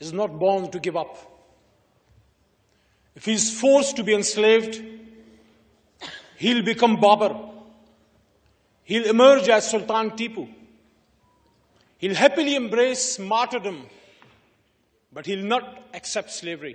is not born to give up. If he is forced to be enslaved, he'll become Babur. He'll emerge as Sultan Tipu. He'll happily embrace martyrdom, but he'll not accept slavery.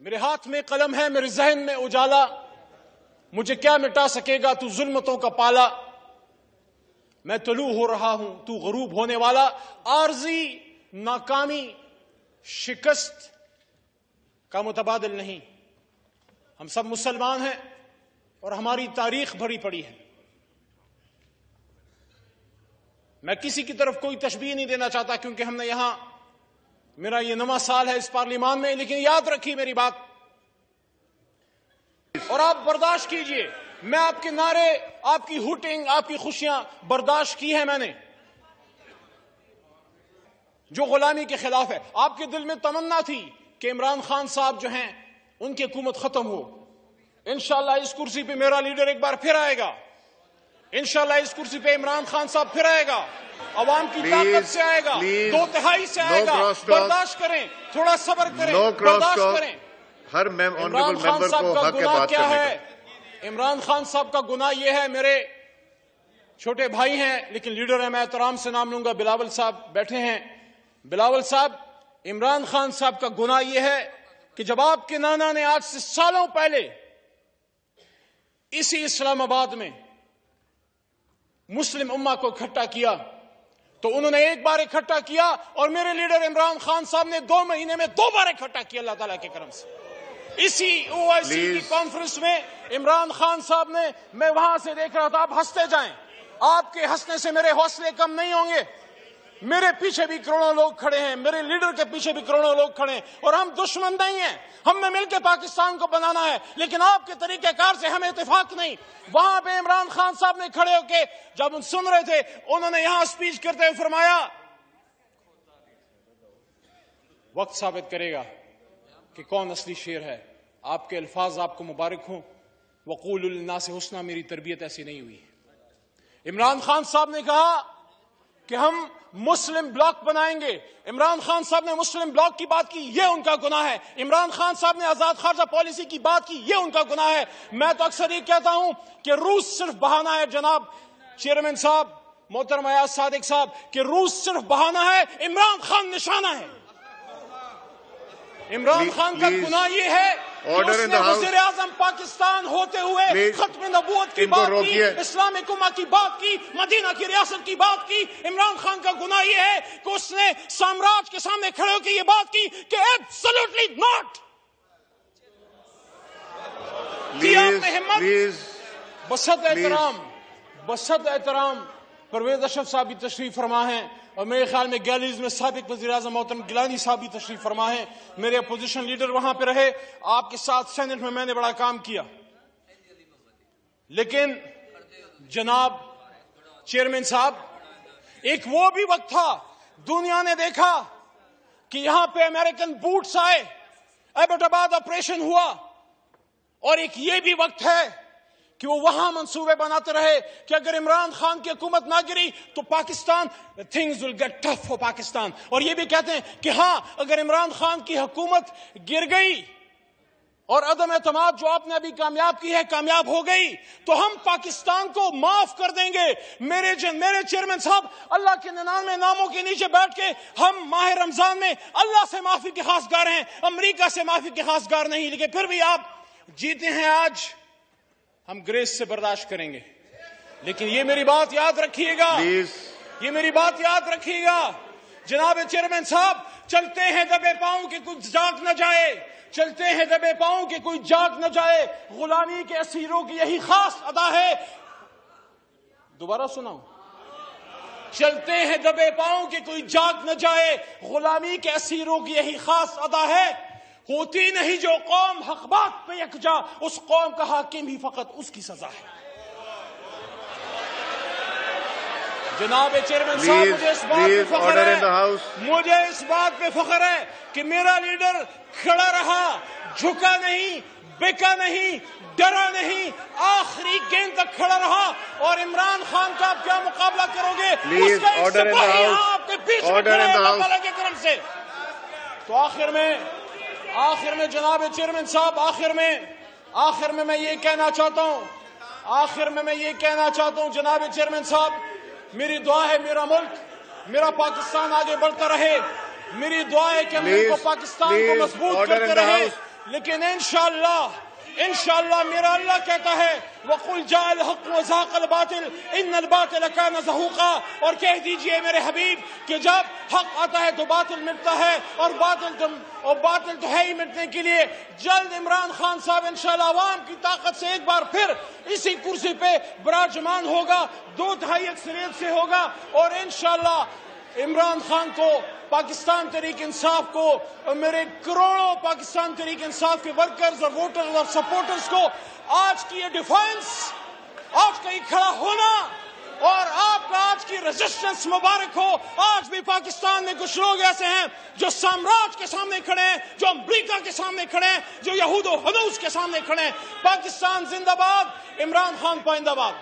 میرے ہاتھ میں قلم ہے، میرے ذہن میں اجالا، مجھے کیا مٹا سکے گا تو ظلمتوں کا پالا، میں طلوع ہو رہا ہوں تو غروب ہونے والا، عارضی ناکامی شکست کا متبادل نہیں۔ ہم سب مسلمان ہیں اور ہماری تاریخ بھری پڑی ہے۔ میں کسی کی طرف کوئی تشبیہ نہیں دینا چاہتا کیونکہ ہم نے یہاں، میرا یہ 9واں سال ہے اس پارلیمان میں، لیکن یاد رکھیے میری بات اور آپ برداشت کیجئے۔ میں آپ کے نعرے، آپ کی ہوٹنگ، آپ کی خوشیاں برداشت کی ہیں میں نے، جو غلامی کے خلاف ہے۔ آپ کے دل میں تمنا تھی کہ عمران خان صاحب جو ہیں ان کی حکومت ختم ہو۔ انشاءاللہ اس کرسی پہ میرا لیڈر ایک بار پھر آئے گا، انشاءاللہ اس کرسی پہ عمران خان صاحب پھر آئے گا، عوام کی طاقت سے آئے گا، 2/3 سے آئے گا۔ برداشت کریں، تھوڑا صبر کریں، برداشت کریں۔ ہر عمران خان صاحب کا گناہ کیا ہے؟ عمران خان صاحب کا گناہ یہ ہے، میرے چھوٹے بھائی ہیں لیکن لیڈر ہیں، میں احترام سے نام لوں گا، بلاول صاحب بیٹھے ہیں۔ بلاول صاحب، عمران خان صاحب کا گناہ یہ ہے کہ جب آپ کے نانا نے آج سے سالوں پہلے اسی اسلام آباد میں مسلم امہ کو اکٹھا کیا تو انہوں نے ایک بار اکٹھا کیا اور میرے لیڈر عمران خان صاحب نے 2 مہینے میں 2 بار اکٹھا کیا اللہ تعالیٰ کے کرم سے۔ اسی OIC کی کانفرنس میں عمران خان صاحب نے، میں وہاں سے دیکھ رہا تھا، آپ ہنستے جائیں، آپ کے ہنسنے سے میرے حوصلے کم نہیں ہوں گے۔ میرے پیچھے بھی کروڑوں لوگ کھڑے ہیں، میرے لیڈر کے پیچھے بھی کروڑوں لوگ کھڑے ہیں، اور ہم دشمن نہیں ہیں، ہم نے مل کے پاکستان کو بنانا ہے، لیکن آپ کے طریقہ کار سے ہمیں اتفاق نہیں۔ وہاں پہ عمران خان صاحب نے کھڑے ہو کے جب سن رہے تھے، انہوں نے یہاں سپیچ کرتے ہوئے فرمایا، وقت ثابت کرے گا کہ کون اصلی شیر ہے۔ آپ کے الفاظ آپ کو مبارک ہوں، وقولوا للناس حسنا، میری تربیت ایسی نہیں ہوئی۔ عمران خان صاحب نے کہا کہ ہم مسلم بلاک بنائیں گے۔ عمران خان صاحب نے مسلم بلاک کی بات کی، یہ ان کا گناہ ہے۔ عمران خان صاحب نے آزاد خارجہ پالیسی کی بات کی، یہ ان کا گناہ ہے۔ میں تو اکثر یہ کہتا ہوں کہ روس صرف بہانہ ہے، جناب چیئرمین صاحب، محترم ایاز صادق صاحب، کہ روس صرف بہانہ ہے، عمران خان نشانہ ہے۔ عمران خان کا گناہ یہ ہے کہ اس نے وزیر اعظم پاکستان ہوتے ہوئے ختم نبوت کی بات کی، اسلامک امہ کی بات کی، مدینہ کی ریاست کی بات کی۔ عمران خان کا گناہ یہ ہے کہ اس نے سامراج کے سامنے کھڑے ہو کے یہ بات کی کہ ایبسولوٹلی ناٹ۔ بسط احترام پرویز اشرف صاحب بھی تشریف فرما ہیں، اور میرے خیال میں گیلریز میں سابق وزیر اعظم محترم گیلانی صاحب بھی تشریف فرما ہیں، میرے اپوزیشن لیڈر وہاں پہ رہے، آپ کے ساتھ سینٹ میں نے بڑا کام کیا۔ لیکن جناب چیئرمین صاحب، ایک وہ بھی وقت تھا، دنیا نے دیکھا کہ یہاں پہ امریکن بوٹس آئے، ایبٹ آباد آپریشن ہوا، اور ایک یہ بھی وقت ہے کہ وہ وہاں منصوبے بناتے رہے کہ اگر عمران خان کی حکومت نہ گری تو Pakistan things will get tough for Pakistan, اور یہ بھی کہتے ہیں کہ ہاں اگر عمران خان کی حکومت گر گئی اور عدم اعتماد جو آپ نے ابھی کامیاب کی ہے کامیاب ہو گئی تو ہم پاکستان کو معاف کر دیں گے۔ میرے چیئرمین صاحب، اللہ کے 99 ناموں کے نیچے بیٹھ کے ہم ماہ رمضان میں اللہ سے معافی کے خواستگار ہیں، امریکہ سے معافی کے خواستگار نہیں، لیکن پھر بھی آپ جیتے ہیں آج، ہم گریس سے برداشت کریں گے۔ لیکن یہ میری بات یاد رکھیے گا، یہ میری بات یاد رکھیے گا جناب چیئرمین صاحب، چلتے ہیں دبے پاؤں کہ کچھ جاگ نہ جائے، چلتے ہیں دبے پاؤں کہ کوئی جاگ نہ جائے، غلامی کے اسیروں کی یہی خاص ادا ہے۔ دوبارہ سناؤں، چلتے ہیں دبے پاؤں کہ کوئی جاگ نہ جائے، غلامی کے اسیروں کی یہی خاص ادا ہے۔ ہوتی نہیں جو قوم حق بات پہ یکجا، اس قوم کا حاکم ہی فقط اس کی سزا ہے۔ جناب چیئرمین صاحب، مجھے اس بات پہ فخر ہے، مجھے اس بات پہ فخر ہے کہ میرا لیڈر کھڑا رہا، جھکا نہیں، بکا نہیں، ڈرا نہیں، آخری گیند تک کھڑا رہا، اور عمران خان کا آپ کیا مقابلہ کرو گے؟ اس کا ایک سپاہی آپ کے بیچ میں کھڑا ہے اللہ تعالیٰ کی کرم سے۔ تو آخر میں جناب چیئرمین صاحب، آخر میں یہ کہنا چاہتا ہوں جناب چیئرمین صاحب، میری دعا ہے میرا ملک، میرا پاکستان آگے بڑھتا رہے، میری دعا ہے کہ ہم ملک کو پاکستان کو مضبوط کرتے رہے، لیکن انشاءاللہ میرا اللہ کہتا ہے وَقُلْ جَاءَ الْحَقُّ وَزَهَقَ الْبَاطِلُ إِنَّ الْبَاطِلَ كَانَ زَهُوقًا، اور کہہ دیجئے میرے حبیب کہ جب حق آتا ہے تو باطل مٹتا ہے، اور باطل تو ہے ہی مٹنے کے لیے۔ جلد عمران خان صاحب انشاءاللہ عوام کی طاقت سے ایک بار پھر اسی کرسی پہ براجمان ہوگا، 2/3 اکثریت سے ہوگا، اور انشاءاللہ عمران خان کو، پاکستان تحریک انصاف کو، اور میرے کروڑوں پاکستان تحریک انصاف کے ورکرز اور ووٹرز اور سپورٹرز کو آج کی یہ ڈیفینس، آج کا یہ کھڑا ہونا اور آپ کا آج کی ریزسٹنس مبارک ہو۔ آج بھی پاکستان میں کچھ لوگ ایسے ہیں جو سامراج کے سامنے کھڑے ہیں، جو امریکہ کے سامنے کھڑے ہیں، جو یہود و حنوس کے سامنے کھڑے ہیں۔ پاکستان زندہ باد، عمران خان پائندہ باد۔